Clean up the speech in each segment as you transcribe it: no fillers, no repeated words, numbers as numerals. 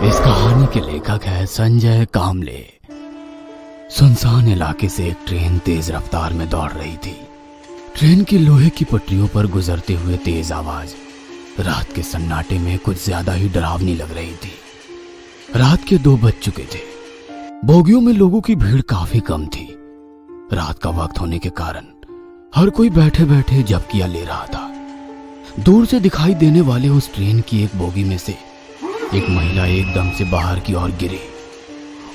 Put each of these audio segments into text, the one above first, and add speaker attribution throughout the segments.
Speaker 1: इस कहानी के लेखक है संजय कामले। सुनसान इलाके से एक ट्रेन तेज रफ्तार में दौड़ रही थी। ट्रेन की लोहे की पटरियों पर गुजरते हुए तेज आवाज रात के सन्नाटे में कुछ ज्यादा ही डरावनी लग रही थी। रात के 2 बज चुके थे। बोगियों में लोगों की भीड़ काफी कम थी। रात का वक्त होने के कारण हर कोई बैठे बैठे झपकियां ले रहा था। दूर से दिखाई देने वाले उस ट्रेन की एक बोगी में से एक महिला एकदम से बाहर की ओर गिरी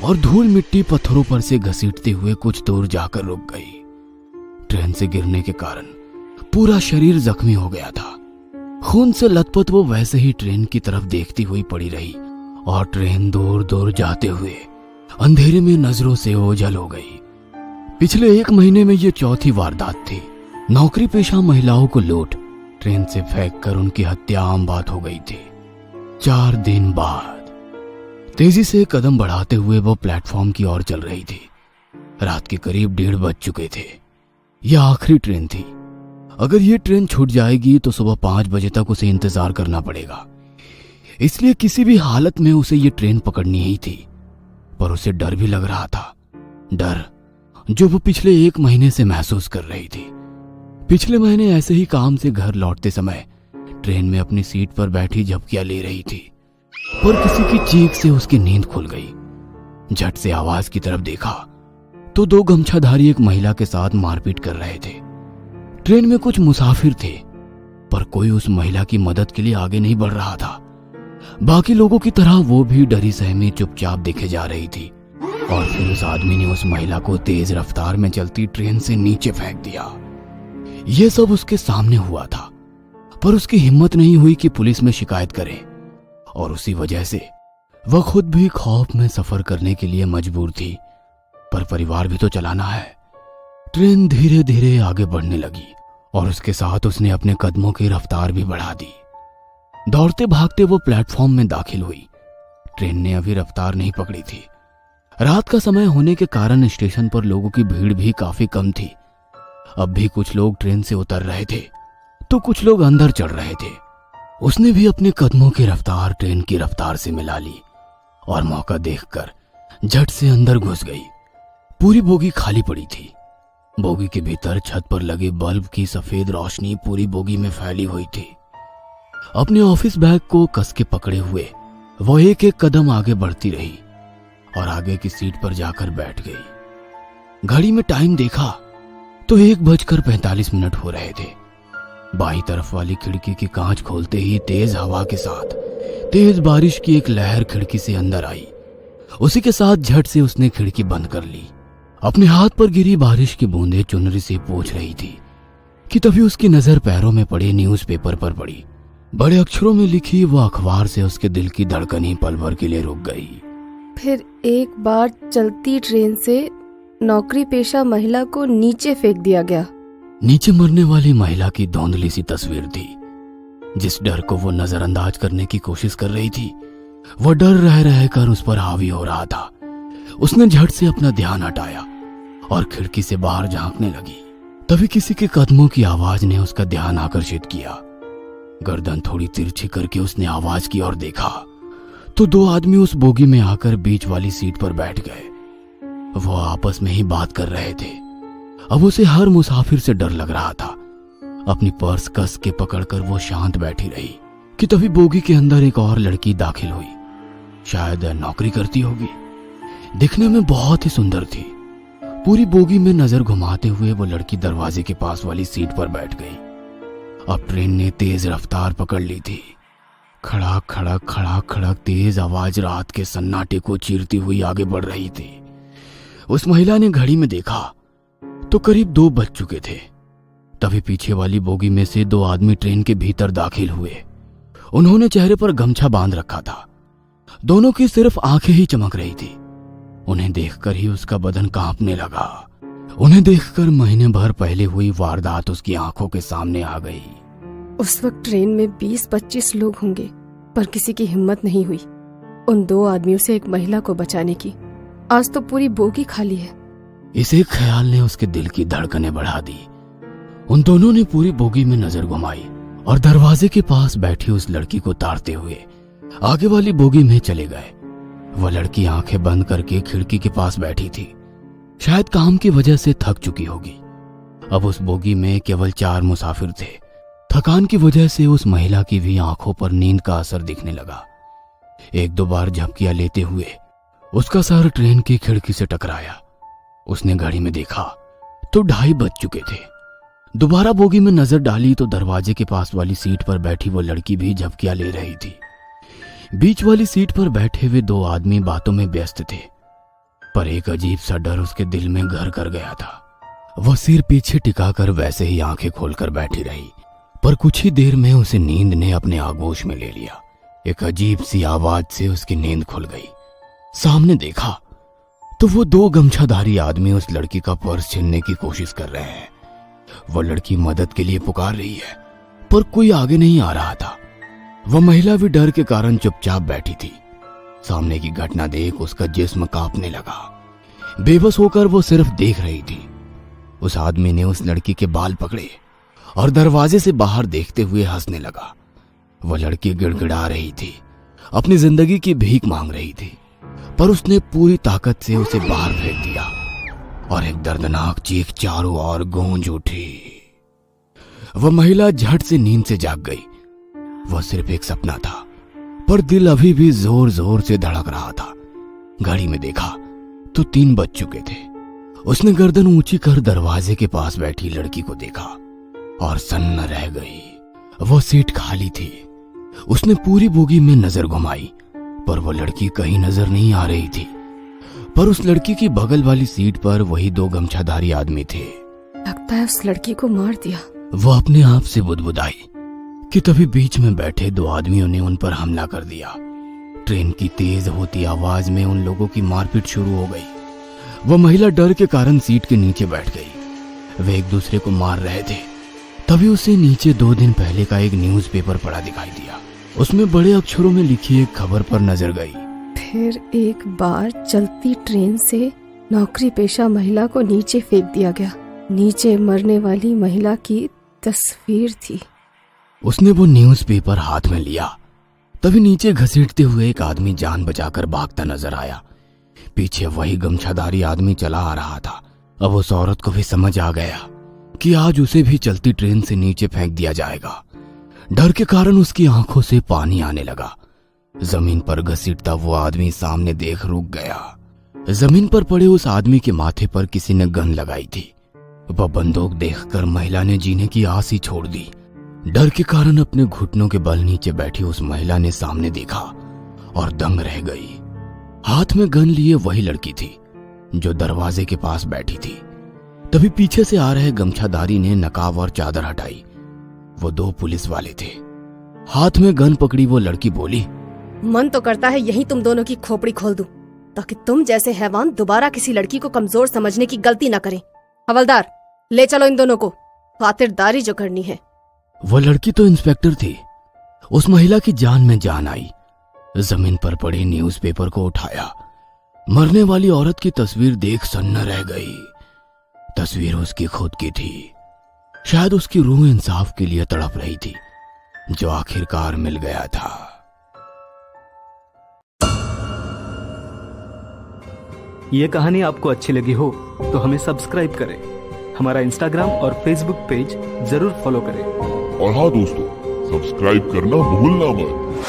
Speaker 1: और धूल मिट्टी पत्थरों पर से घसीटते हुए कुछ दूर जाकर रुक गई। ट्रेन से गिरने के कारण पूरा शरीर जख्मी हो गया था। खून से लथपथ वो वैसे ही ट्रेन की तरफ देखती हुई पड़ी रही और ट्रेन दूर दूर जाते हुए अंधेरे में नजरों से ओझल हो गई। पिछले 1 महीने में ये चौथी वारदात थी। नौकरी पेशा महिलाओं को लूट ट्रेन से फेंककर उनकी हत्या आम बात हो गई थी। 4 दिन बाद तेजी से कदम बढ़ाते हुए वो प्लेटफॉर्म की ओर चल रही थी। रात के करीब 1:30 बज चुके थे। यह आखिरी ट्रेन थी। अगर ये ट्रेन छूट जाएगी तो सुबह 5 बजे तक उसे इंतजार करना पड़ेगा। इसलिए किसी भी हालत में उसे ये ट्रेन पकड़नी ही थी। पर उसे डर भी लग रहा था, डर जो वो पिछले 1 महीने से महसूस कर रही थी। पिछले महीने ऐसे ही काम से घर लौटते समय ट्रेन में अपनी सीट पर बैठी झपकियां ले रही थी, पर किसी की चीख से उसकी नींद खुल गई। झट से आवाज की तरफ देखा तो 2 गमछाधारी एक महिला के साथ मारपीट कर रहे थे। ट्रेन में कुछ मुसाफिर थे, पर कोई उस महिला की मदद के लिए आगे नहीं बढ़ रहा था। बाकी लोगों की तरह वो भी डरी सहमी चुपचाप देखे जा रही थी। और फिर उस आदमी ने उस महिला को तेज रफ्तार में चलती ट्रेन से नीचे फेंक दिया। यह सब उसके सामने हुआ था, पर उसकी हिम्मत नहीं हुई कि पुलिस में शिकायत करे और उसी वजह से वह खुद भी खौफ में सफर करने के लिए मजबूर थी। पर परिवार भी तो चलाना है। ट्रेन धीरे धीरे आगे बढ़ने लगी और उसके साथ उसने अपने कदमों की रफ्तार भी बढ़ा दी। दौड़ते भागते वो प्लेटफॉर्म में दाखिल हुई। ट्रेन ने अभी रफ्तार नहीं पकड़ी थी। रात का समय होने के कारण स्टेशन पर लोगों की भीड़ भी काफी कम थी। अब भी कुछ लोग ट्रेन से उतर रहे थे तो कुछ लोग अंदर चढ़ रहे थे। उसने भी अपने कदमों की रफ्तार ट्रेन की रफ्तार से मिला ली और मौका देखकर झट से अंदर घुस गई। पूरी बोगी खाली पड़ी थी। बोगी के भीतर छत पर लगे बल्ब की सफेद रोशनी पूरी बोगी में फैली हुई थी। अपने ऑफिस बैग को कस के पकड़े हुए वो एक एक कदम आगे बढ़ती रही और आगे की सीट पर जाकर बैठ गई। घड़ी में टाइम देखा तो 1:45 हो रहे थे। बाईं तरफ वाली खिड़की की कांच खोलते ही तेज हवा के साथ तेज बारिश की एक लहर खिड़की से अंदर आई। उसी के साथ झट से उसने खिड़की बंद कर ली। अपने हाथ पर गिरी बारिश की बूंदें चुनरी से पोंछ रही थी कि तभी उसकी नजर पैरों में पड़े न्यूज़पेपर पर पड़ी। बड़े अक्षरों में लिखी वो अखबार से उसके दिल की धड़कन ही पल भर के लिए रुक गई।
Speaker 2: फिर एक बार चलती ट्रेन से नौकरी पेशा महिला को नीचे फेंक दिया गया।
Speaker 1: नीचे मरने वाली महिला की धुंधली सी तस्वीर थी। जिस डर को वो नजरअंदाज करने की कोशिश कर रही थी, वो डर रह रहकर उस पर हावी हो रहा था। उसने झट से अपना ध्यान हटाया और खिड़की से बाहर झांकने लगी। तभी किसी के कदमों की आवाज ने उसका ध्यान आकर्षित किया। गर्दन थोड़ी तिरछी करके उसने आवाज की ओर देखा तो 2 आदमी उस बोगी में आकर बीच वाली सीट पर बैठ गए। वो आपस में ही बात कर रहे थे। अब उसे हर मुसाफिर से डर लग रहा था। अपनी पर्स कस के पकड़कर वो शांत बैठी रही कि तभी बोगी के अंदर एक और लड़की दाखिल हुई। शायद नौकरी करती होगी। दिखने में बहुत ही सुंदर थी। पूरी बोगी में नजर घुमाते हुए वो लड़की दरवाजे के पास वाली सीट पर बैठ गई। अब ट्रेन ने तेज रफ्तार पकड़ ली थी। खड़ाक खड़क खड़ाक खड़क तेज आवाज रात के सन्नाटे को चीरती हुई आगे बढ़ रही थी। उस महिला ने घड़ी में देखा तो करीब 2 बज चुके थे। तभी पीछे वाली बोगी में से 2 आदमी ट्रेन के भीतर दाखिल हुए। उन्होंने चेहरे पर गमछा बांध रखा था। दोनों की सिर्फ आंखें ही चमक रही थी। उन्हें देखकर ही उसका बदन कांपने लगा। उन्हें देखकर महीने भर पहले हुई वारदात उसकी आंखों के सामने आ गई।
Speaker 2: उस वक्त ट्रेन में 20-25 लोग होंगे, पर किसी की हिम्मत नहीं हुई उन 2 आदमियों से एक महिला को बचाने की। आज तो पूरी बोगी खाली है।
Speaker 1: इस एक ख्याल ने उसके दिल की धड़कनें बढ़ा दी। उन दोनों ने पूरी बोगी में नजर घुमाई और दरवाजे के पास बैठी उस लड़की को ताड़ते हुए आगे वाली बोगी में चले गए। वह लड़की आंखें बंद करके खिड़की के पास बैठी थी। शायद काम की वजह से थक चुकी होगी। अब उस बोगी में केवल 4 मुसाफिर थे। थकान की वजह से उस महिला की भी आंखों पर नींद का असर दिखने लगा। 1-2 बार झपकियां लेते हुए उसका सर ट्रेन की खिड़की से टकराया। उसने घड़ी में देखा तो 2:30 बज चुके थे। दोबारा बोगी में नजर डाली तो दरवाजे के पास वाली सीट पर बैठी वो लड़की भी झपकियां ले रही थी। बीच वाली सीट पर बैठे हुए 2 आदमी बातों में व्यस्त थे, पर एक अजीब सा डर उसके दिल में घर कर गया था। वह सिर पीछे टिकाकर वैसे ही आंखें खोलकर बैठी रही, पर कुछ ही देर में उसे नींद ने अपने आगोश में ले लिया। एक अजीब सी आवाज से उसकी नींद खुल गई। सामने देखा तो वो 2 गमछाधारी आदमी उस लड़की का पर्स छीनने की कोशिश कर रहे हैं। वह लड़की मदद के लिए पुकार रही है, पर कोई आगे नहीं आ रहा था। वह महिला भी डर के कारण चुपचाप बैठी थी। सामने की घटना देख उसका जिस्म कांपने लगा। बेबस होकर वो सिर्फ देख रही थी। उस आदमी ने उस लड़की के बाल पकड़े और दरवाजे से बाहर देखते हुए हंसने लगा। वह लड़की गिड़गिड़ा रही थी, अपनी जिंदगी की भीख मांग रही थी, पर उसने पूरी ताकत से उसे बाहर फेंक दिया और एक दर्दनाक चीख चारों ओर गूंज उठी। वह महिला झट से नींद से जाग गई। वह सिर्फ एक सपना था, पर दिल अभी भी जोर जोर से धड़क रहा था। घड़ी में देखा तो 3 बज चुके थे। उसने गर्दन ऊंची कर दरवाजे के पास बैठी लड़की को देखा और सन्न रह गई। वह सीट खाली थी। उसने पूरी बोगी में नजर घुमाई, पर वो लड़की कहीं नजर नहीं आ रही थी। पर उस लड़की की बगल वाली सीट पर वही 2 गमछाधारी आदमी थे।
Speaker 2: लगता है उस लड़की को मार दिया।
Speaker 1: वो अपने आप से बुदबुदाई कि तभी बीच में बैठे 2 आदमियों ने उन पर हमला कर दिया। ट्रेन की तेज होती आवाज में उन लोगों की मारपीट शुरू हो गई। वह महिला डर के कारण सीट के नीचे बैठ गई। वे एक दूसरे को मार रहे थे। तभी उसे नीचे 2 दिन पहले का एक न्यूज़पेपर पड़ा दिखाई दिया। उसमें बड़े अक्षरों में लिखी एक खबर पर नजर गई।
Speaker 2: फिर एक बार चलती ट्रेन से नौकरी पेशा महिला को नीचे फेंक दिया गया। नीचे मरने वाली महिला की तस्वीर थी।
Speaker 1: उसने वो न्यूज़पेपर हाथ में लिया। तभी नीचे घसीटते हुए एक आदमी जान बचाकर भागता नजर आया। पीछे वही गमछाधारी आदमी चला आ रहा था। अब उस औरत को भी समझ आ गया कि आज उसे भी चलती ट्रेन से नीचे फेंक दिया जाएगा। डर के कारण उसकी आंखों से पानी आने लगा। जमीन पर घसीटता वो आदमी सामने देख रुक गया। जमीन पर पड़े उस आदमी के माथे पर किसी ने गन लगाई थी। वह बंदूक देखकर महिला ने जीने की आस ही छोड़ दी। डर के कारण अपने घुटनों के बल नीचे बैठी उस महिला ने सामने देखा और दंग रह गई। हाथ में गन लिए वही लड़की थी जो दरवाजे के पास बैठी थी। तभी पीछे से आ रहे गमछाधारी ने नकाब और चादर हटाई। वो 2 पुलिस वाले थे। हाथ में गन पकड़ी वो लड़की बोली,
Speaker 2: मन तो करता है यही तुम दोनों की खोपड़ी खोल दूं, ताकि तुम जैसे हैवान दोबारा किसी लड़की को कमजोर समझने की गलती न करें। हवलदार, ले चलो इन दोनों को, खातिरदारी जो करनी है।
Speaker 1: वो लड़की तो इंस्पेक्टर थी। उस महिला की जान में जान आई। जमीन पर पड़े न्यूज़पेपर को उठाया। मरने वाली औरत की तस्वीर देख सन्न रह गई। तस्वीर उसकी खुद की थी। शायद उसकी रूह इंसाफ के लिए तड़प रही थी, जो आखिरकार मिल गया था।
Speaker 3: ये कहानी आपको अच्छी लगी हो तो हमें सब्सक्राइब करें, हमारा इंस्टाग्राम और फेसबुक पेज जरूर फॉलो करें।
Speaker 4: और हाँ दोस्तों, सब्सक्राइब करना भूलना मत।